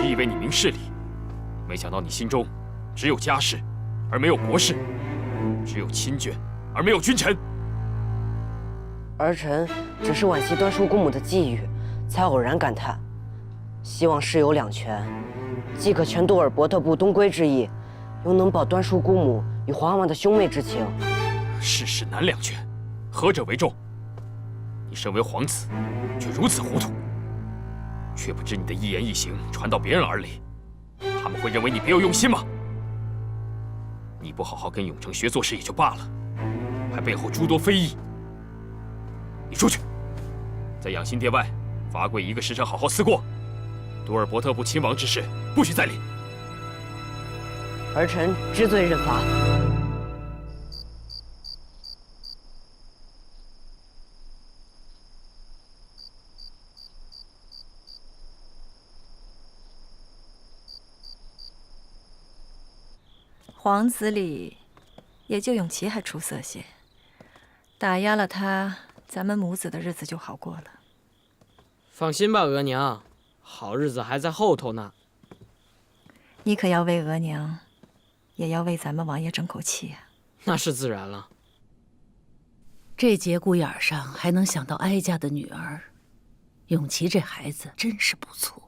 只以为你明事理，没想到你心中只有家事，而没有国事；只有亲眷，而没有君臣。儿臣只是惋惜端叔姑母的际遇，才偶然感叹，希望事有两全，既可全多尔伯特部东归之意，又能保端叔姑母与皇阿玛的兄妹之情。世事难两全，何者为重？你身为皇子，却如此糊涂，却不知你的一言一行传到别人耳里，他们会认为你别有用心吗？你不好好跟永成学做事也就罢了，还背后诸多非议。你出去，在养心殿外罚跪1个时辰，好好思过。多尔伯特部亲王之事，不许再理。儿臣知罪认罚。皇子里，也就永琪还出色些。打压了他，咱们母子的日子就好过了。放心吧，额娘，好日子还在后头呢。你可要为额娘，也要为咱们王爷争口气啊。那是自然了。这节骨眼上还能想到哀家的女儿，永琪这孩子真是不错。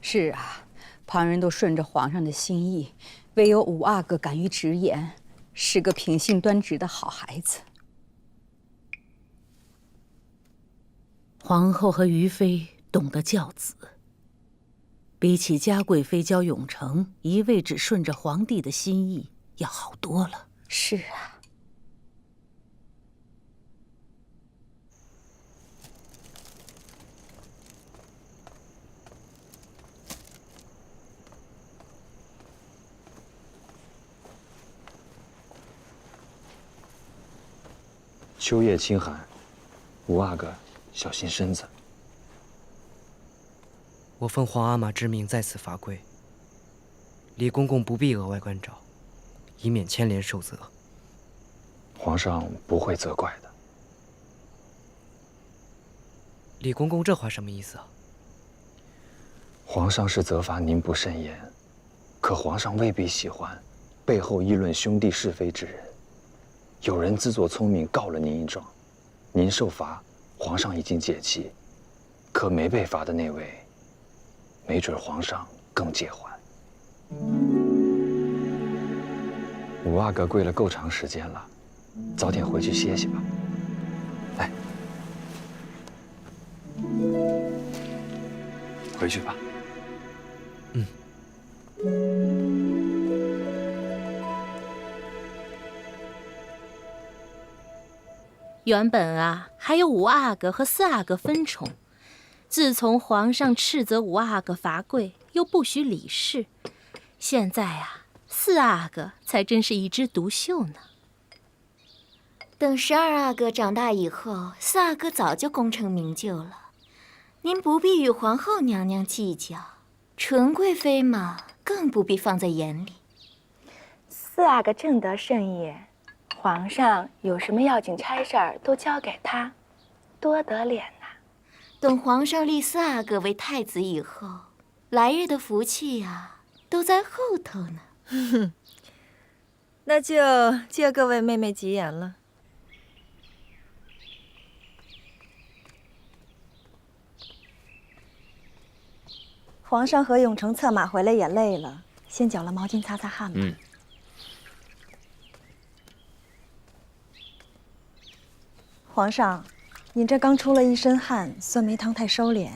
是啊，旁人都顺着皇上的心意，唯有五阿哥敢于直言，是个品性端直的好孩子。皇后和于妃懂得教子，比起嘉贵妃教永成一味只顺着皇帝的心意要好多了。是啊。秋夜清寒，五阿哥小心身子。我奉皇阿玛之命在此罚跪，李公公不必额外关照，以免牵连受责。皇上不会责怪的。李公公这话什么意思啊？皇上是责罚您不慎言，可皇上未必喜欢背后议论兄弟是非之人。有人自作聪明告了您一状，您受罚，皇上已经解气，可没被罚的那位，没准皇上更介怀。五阿哥跪了够长时间了，早点回去歇息吧。来，回去吧。原本啊，还有五阿哥和四阿哥分宠，自从皇上斥责五阿哥罚跪，又不许理事，现在啊，四阿哥才真是一枝独秀呢。等12阿哥长大以后，四阿哥早就功成名就了，您不必与皇后娘娘计较，纯贵妃嘛，更不必放在眼里。四阿哥正得盛业，皇上有什么要紧差事儿都交给他，多得脸呐。等皇上立四阿哥为太子以后，来日的福气呀，都在后头呢。那就借各位妹妹吉言了。皇上和永成策马回来也累了，先绞了毛巾擦擦汗吧。皇上，您这刚出了一身汗，酸梅汤太收敛，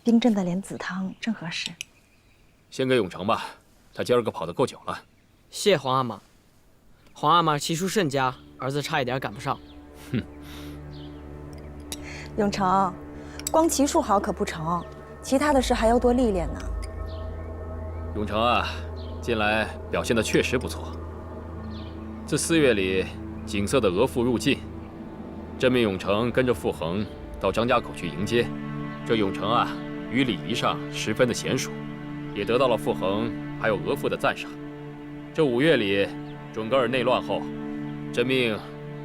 冰镇的莲子汤正合适。先给永成吧，他今儿个跑得够久了。谢皇阿玛。皇阿玛骑术甚佳，儿子差一点赶不上。哼。永成，光骑术好可不成，其他的事还要多历练呢。永成啊，近来表现得确实不错。自4月里景色的额驸入晋，朕命永成跟着傅恒到张家口去迎接。这永成啊，于礼仪上十分的娴熟，也得到了傅恒还有额驸的赞赏。这5月里准噶尔内乱后，朕命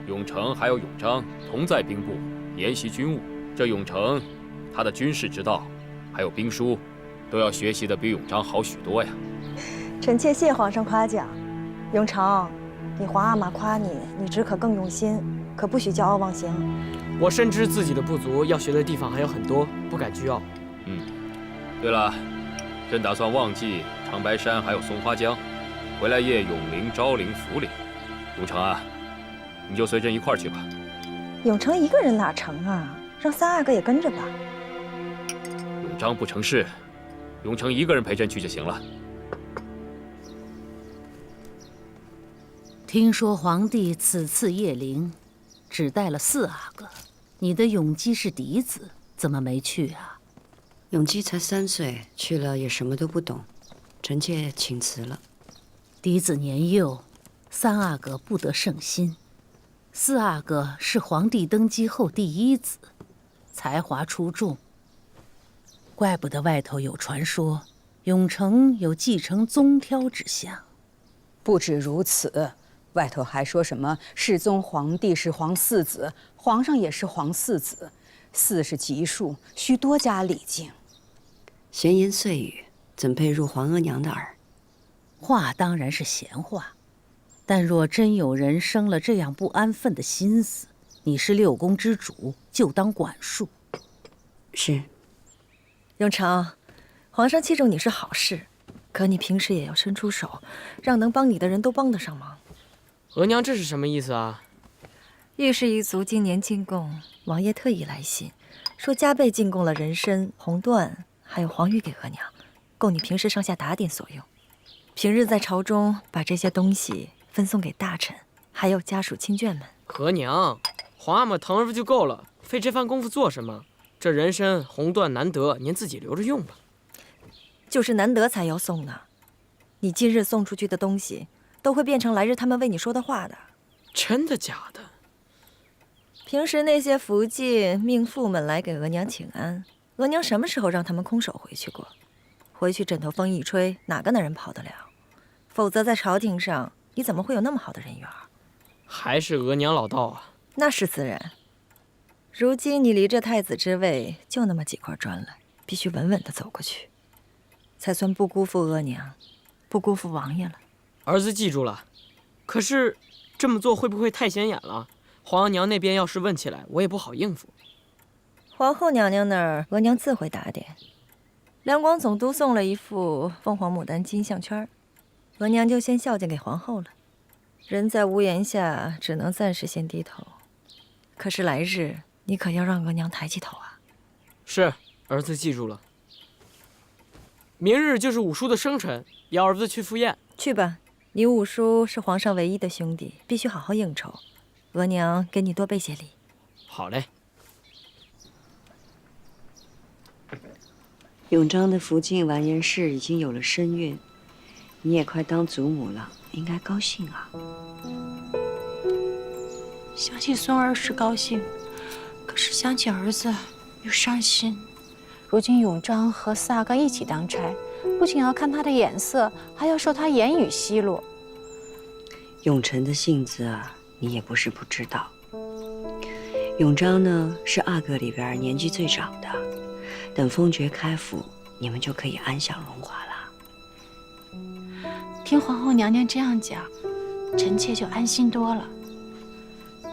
永成还有永璋同在兵部研习军务。这永成，他的军事之道还有兵书，都要学习的比永璋好许多呀。臣妾谢皇上夸奖。永成，你皇阿玛夸你，你只可更用心，可不许骄傲妄行。我深知自己的不足，要学的地方还有很多，不敢倨傲。对了，朕打算忘记长白山还有松花江，回来谒永陵、昭陵、福陵。永成啊，你就随朕一块儿去吧。永成一个人哪成啊？让三阿哥也跟着吧。永璋不成事，永成一个人陪朕去就行了。听说皇帝此次谒陵，只带了4阿哥，你的永基是嫡子，怎么没去啊？永基才3岁，去了也什么都不懂，臣妾请辞了。嫡子年幼，3阿哥不得圣心。4阿哥是皇帝登基后第1子，才华出众。怪不得外头有传说，永成有继承宗挑之相。不止如此，外头还说什么世宗皇帝是皇4子，皇上也是皇4子，4是吉数，需多加礼敬。闲言碎语，怎配入皇额娘的耳？话当然是闲话，但若真有人生了这样不安分的心思，你是6宫之主，就当管束。是。永成，皇上器重你是好事，可你平时也要伸出手，让能帮你的人都帮得上忙。额娘这是什么意思啊？御氏一族今年进贡，王爷特意来信，说加倍进贡了人参、红缎，还有黄玉给额娘，供你平时上下打点所用。平日在朝中把这些东西分送给大臣，还有家属亲眷们。额娘，皇阿玛疼儿不就够了，费这番功夫做什么？这人参、红缎难得，您自己留着用吧。就是难得才要送呢。你今日送出去的东西，都会变成来日他们为你说的话的。真的假的？平时那些福晋命妇们来给额娘请安，额娘什么时候让他们空手回去过？回去枕头风一吹，哪个男人跑得了？否则在朝廷上，你怎么会有那么好的人缘？还是额娘老道啊。那是自然。如今你离这太子之位就那么几块砖了，必须稳稳地走过去，才算不辜负额娘，不辜负王爷了。儿子记住了。可是这么做会不会太显眼了？皇额娘那边要是问起来，我也不好应付。皇后娘娘那儿，额娘自会打点。两广总督送了一副凤凰牡丹金项圈，额娘就先孝敬给皇后了。人在屋檐下，只能暂时先低头。可是来日，你可要让额娘抬起头啊！是，儿子记住了。明日就是五叔的生辰，邀儿子去赴宴。去吧，你五叔是皇上唯一的兄弟，必须好好应酬。额娘给你多备些礼。好嘞。永璋的福晋完颜氏已经有了身孕，你也快当祖母了，应该高兴啊。想起孙儿是高兴，可是想起儿子又伤心。如今永璋和4阿哥一起当差，不仅要看他的眼色，还要受他言语奚落。永成的性子啊，你也不是不知道。永璋呢，是阿哥里边年纪最长的，等封爵开府，你们就可以安享荣华了。听皇后娘娘这样讲，臣妾就安心多了。